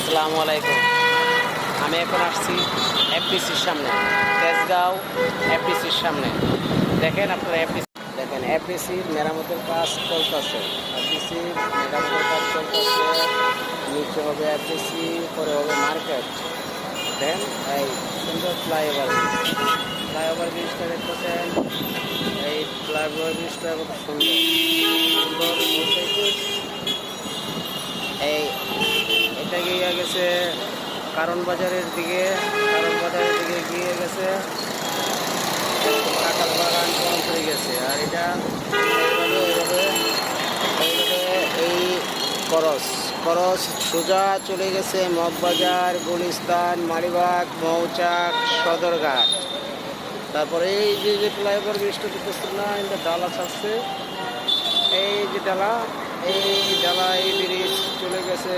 আসসালামু আলাইকুম। আমি এখন আসছি এফডিসির সামনে, তেজগাঁও এফডিসির সামনে। দেখেন আপনারা দেখেন এফডিসির মেরামতের কাজ চলতেছে। এফডিসির মেরামতের কাজ চলতেছে। নিচে হবে এফডিসি, পরে হবে মার্কেট। দেন এই সুন্দর ফ্লাইওভার ব্রিজটা দেখতেছেন। এই ফ্লাইওভার ব্রিজটা খুব সুন্দর সুন্দর এই এটা গিয়ে গেছে কারণ বাজারের দিকে গিয়ে গেছে কাঁঠাল বাগান পৌঁছে গেছে। আর এটা এইভাবে এই করস সোজা চলে গেছে মগবাজার, গুলিস্তান, মালিবাগ, মৌচাক, সদরঘাট। তারপরে এই যে ফ্লাইওভার ব্রিজটা দেখতেছেন না, এটা ডালা ছাড়ছে। এই যে ডালা এই ব্রিজ চলে গেছে